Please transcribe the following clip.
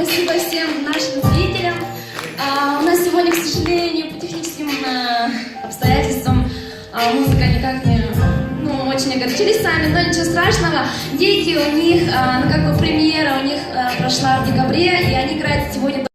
Спасибо всем нашим зрителям. У нас сегодня, к сожалению, по техническим обстоятельствам музыка никак не... очень огорчились сами, но ничего страшного. Дети у них, как бы премьера у них прошла в декабре, и они играют сегодня